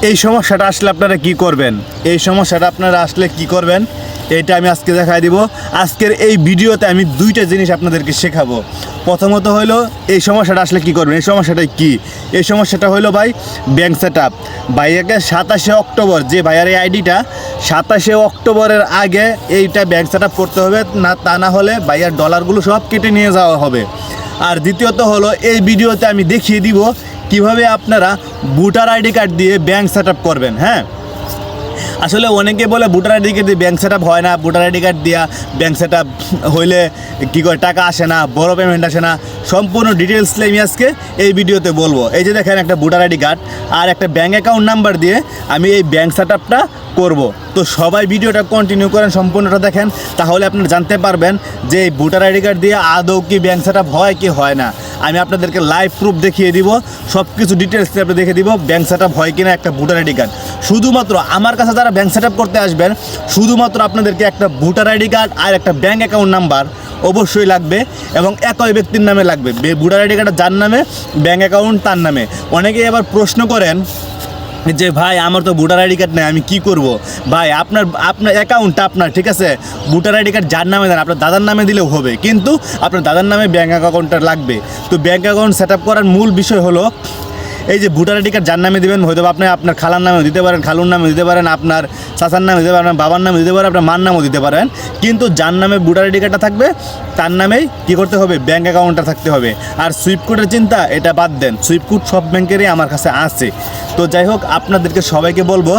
এই সমস্যাটা আসলে আপনারা কি করবেন, এটা আমি আজকে দেখাই দিব। আজকের এই ভিডিওতে আমি দুইটা জিনিস আপনাদেরকে শেখাবো। প্রথমত হলো এই সমস্যাটা আসলে কি করবেন। এই সমস্যাটা হলো ভাই ব্যাংক সেট আপ। ভাইয়াকে 27শে অক্টোবর, যে ভাইয়ার এই আইডিটা 27শে অক্টোবরের আগে এইটা ব্যাংক সেট আপ করতে হবে, তা না হলে ভাইয়ার ডলারগুলো সব কেটে নিয়ে যাওয়া হবে। আর দ্বিতীয়ত হলো এই ভিডিওতে আমি দেখিয়ে দিব কিভাবে আপনারা ভোটার আইডি কার্ড দিয়ে ব্যাংক সেট আপ করবেন। হ্যাঁ, আসলে অনেকে বলে ভোটার আইডি কার্ড দিয়ে ব্যাংক সেট আপ হয় না, ভোটার আইডি কার্ড দিয়া ব্যাংক সেট আপ হইলে কী করে টাকা আসে না, বড় পেমেন্ট আসে না। সম্পূর্ণ ডিটেলস আমি আজকে এই ভিডিওতে বলবো। এই যে দেখেন, একটা ভোটার আইডি কার্ড আর একটা ব্যাংক অ্যাকাউন্ট নাম্বার দিয়ে আমি এই ব্যাংক সেট আপটা করবো। তো সবাই ভিডিওটা কন্টিনিউ করেন, সম্পূর্ণটা দেখেন, তাহলে আপনারা জানতে পারবেন যে এই ভোটার আইডি কার্ড দিয়ে আদৌ কি ব্যাংক সেট আপ হয় কি হয় না। আমি আপনাদেরকে লাইভ প্রুফ দেখিয়ে দিব, সব কিছু ডিটেলস আপনি দেখে দিব ব্যাংক সেট আপ হয় কিনা একটা ভোটার আইডি কার্ড। শুধুমাত্র আমার কাছে যারা ব্যাংক সেট আপ করতে আসবেন, শুধুমাত্র আপনাদেরকে একটা ভোটার আইডি কার্ড আর একটা ব্যাংক অ্যাকাউন্ট নাম্বার অবশ্যই লাগবে, এবং একই ব্যক্তির নামে লাগবে। ভোটার আইডি কার্ডটা যার নামে, ব্যাংক অ্যাকাউন্ট তার নামে। অনেকেই আবার প্রশ্ন করেন যে ভাই আমার তো ভোটার আইডি কার্ড নেই, আমি কি করব। ভাই আপনার অ্যাকাউন্টটা আপনার, ঠিক আছে, ভোটার আইডি কার্ড যার নামে দেন, আপনার দাদার নামে দিলেও হবে, কিন্তু আপনার দাদার নামে ব্যাংক অ্যাকাউন্টটা লাগবে। তো ব্যাংক অ্যাকাউন্ট সেট আপ করার মূল বিষয় হলো এই যে ভোটার আইডি কার্ড যার নামে দেবেন, হয়তো আপনি আপনার খালার নামেও দিতে পারেন, খালুর নামে দিতে পারেন, আপনার চাচার নামে দিতে পারেন, বাবার নামে দিতে পারেন, আপনার মার নামেও দিতে পারেন, কিন্তু যার নামে ভোটার আইডি কার্ডটা থাকবে তার নামেই কী করতে হবে, ব্যাংক অ্যাকাউন্টটা থাকতে হবে। আর সুইফট কোডের চিন্তা এটা বাদ দেন, সুইফট কোড সব ব্যাংকেরই আমার কাছে আছে। তো যাই হোক, আপনাদেরকে সবাইকে বলবো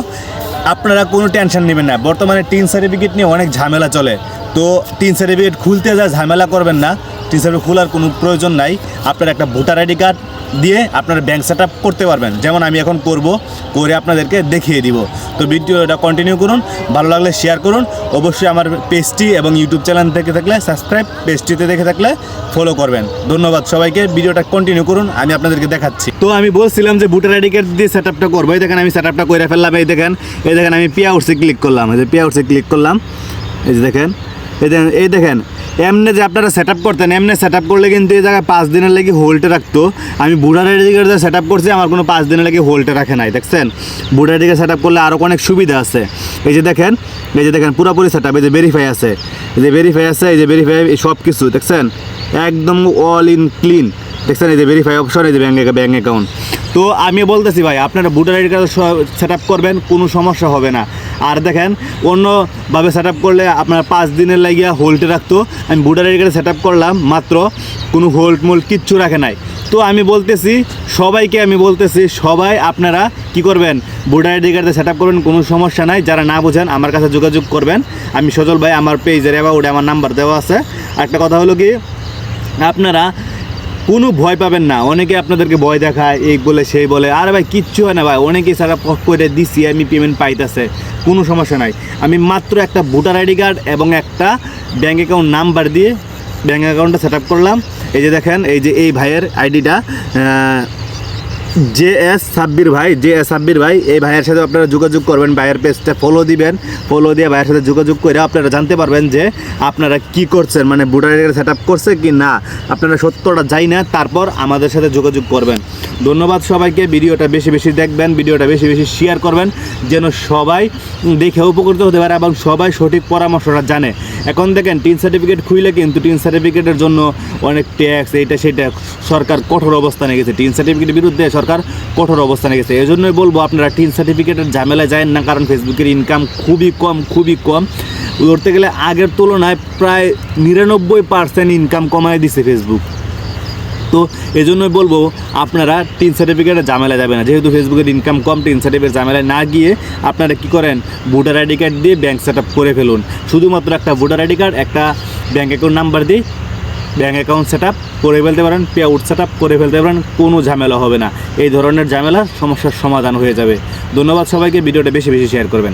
আপনারা কোনো টেনশন নেবেন না। বর্তমানে টিন সার্টিফিকেট নিয়ে অনেক ঝামেলা চলে, তো টিন সার্টিফিকেট খুলতে যা ঝামেলা করবেন না, টিন সার্টিফিকেট খোলার কোনো প্রয়োজন নাই। আপনার একটা ভোটার আইডি কার্ড দিয়ে আপনারা ব্যাংক সেট আপ করতে পারবেন, যেমন আমি এখন করে আপনাদেরকে দেখিয়ে দিব। তো ভিডিওটা কন্টিনিউ করুন, ভালো লাগলে শেয়ার করুন। অবশ্যই আমার পেজটি এবং ইউটিউব চ্যানেল থেকে থাকলে সাবস্ক্রাইব, পেজটিতে দেখে থাকলে ফলো করবেন। ধন্যবাদ সবাইকে, ভিডিওটা কন্টিনিউ করুন, আমি আপনাদেরকে দেখাচ্ছি। তো আমি বলছিলাম যে ভোটার আইডি কার্ড দিয়ে সেট আপটা করবো। এই দেখেন আমি সেট আপটা করে ফেললাম। এই দেখেন আমি পে আউটসে ক্লিক করলাম। এই যে দেখেন, এই দেখেন এমনি যে আপনারা সেট আপ করতেন, এমনি সেট আপ করলে কিন্তু এই জায়গায় 5 দিনের লাগি হোল্ডে রাখতো। আমি voter ID card set up করছি, আমার কোনো 5 দিনের লাগি হোল্ডে রাখে নাই। দেখছেন, voter ID card set up করলে আরও অনেক সুবিধা আছে। এই যে দেখেন পুরোপুরি সেট আপ। এই যে ভেরিফাই আছে, এই যে ভেরিফাই সব কিছু দেখছেন, একদম অল ইন ক্লিন। দেখছেন এই যে ভেরিফাই অপশন, এই যে ব্যাংক অ্যাকাউন্ট। তো আমি বলতেছি ভাই, আপনারা voter ID card set up করবেন, কোনো সমস্যা হবে না। আর দেখেন, অন্যভাবে সেট আপ করলে আপনার 5 দিনের লাগিয়া হোল্ডে রাখতো। আমি voter ID card set up করলাম, মাত্র কোনো হোল্ড কিচ্ছু রাখে নাই। তো আমি বলতেছি সবাই আপনারা কি করবেন, ভোটার আইডি কার্ডে সেট আপ করবেন, কোনো সমস্যা নাই। যারা না বোঝেন আমার কাছে যোগাযোগ করবেন। আমি সজল ভাই, আমার পেজের ওটা আমার নাম্বার দেওয়া আছে। একটা কথা হলো কি, আপনারা কোনো ভয় পাবেন না। অনেকে আপনাদেরকে ভয় দেখায়, এই বলে সেই বলে, আরে ভাই কিচ্ছু হয় না ভাই, অনেকেই সারা করে দিছি, আমি পেমেন্ট পাইতেছে, কোনো সমস্যা নাই। আমি মাত্র একটা ভোটার আইডি কার্ড এবং একটা ব্যাঙ্ক অ্যাকাউন্ট নাম্বার দিয়ে ব্যাঙ্ক অ্যাকাউন্টটা সেট আপ করলাম। এই যে দেখেন, এই যে এই ভাইয়ের আইডিটা JS সাব্বির ভাই, এই ভাইয়ের সাথে আপনারা যোগাযোগ করবেন, ভাইয়ের পেজটা ফলো দিয়ে ভাইয়ের সাথে যোগাযোগ করে আপনারা জানতে পারবেন যে আপনারা কি করছেন, মানে voter ID card set up করছে কি না। আপনারা সত্যটা যাই না, তারপর আমাদের সাথে যোগাযোগ করবেন। ধন্যবাদ সবাইকে, ভিডিওটা বেশি বেশি দেখবেন, ভিডিওটা বেশি বেশি শেয়ার করবেন, যেন সবাই দেখে উপকৃত হতে পারে এবং সবাই সঠিক পরামর্শটা জানে। এখন দেখেন, টিন সার্টিফিকেট খুইলে কিন্তু টিন সার্টিফিকেটের জন্য অনেক ট্যাক্স, এইটা সেটা, সরকার কঠোর অবস্থানে গেছে। টিন সার্টিফিকেটের বিরুদ্ধে সরকার কঠোর অবস্থানে গেছে। এই জন্যই বলবো আপনারা টিন সার্টিফিকেটের ঝামেলায় যায় না, কারণ ফেসবুকের ইনকাম খুবই কম। ধরতে গেলে আগের তুলনায় প্রায় 99% ইনকাম কমায় দিছে ফেসবুক। তো এই জন্যই বলবো আপনারা টিন সার্টিফিকেটের ঝামেলা যাবে না, যেহেতু ফেসবুকের ইনকাম কম। টিন সার্টিফিকেট ঝামেলায় না গিয়ে আপনারা কী করেন, ভোটার আইডি কার্ড দিয়ে ব্যাংক সেট আপ করে ফেলুন। শুধুমাত্র একটা ভোটার আইডি কার্ড, একটা ব্যাংক অ্যাকাউন্ট নাম্বার দিয়ে ব্যাঙ্ক অ্যাকাউন্ট সেট আপ করে ফেলতে পারেন, পে আউট সেট আপ করে ফেলতে পারেন, কোনো ঝামেলা হবে না। এই ধরনের সমস্যার সমাধান হয়ে যাবে। ধন্যবাদ সবাইকে, ভিডিওটা বেশি বেশি শেয়ার করবেন।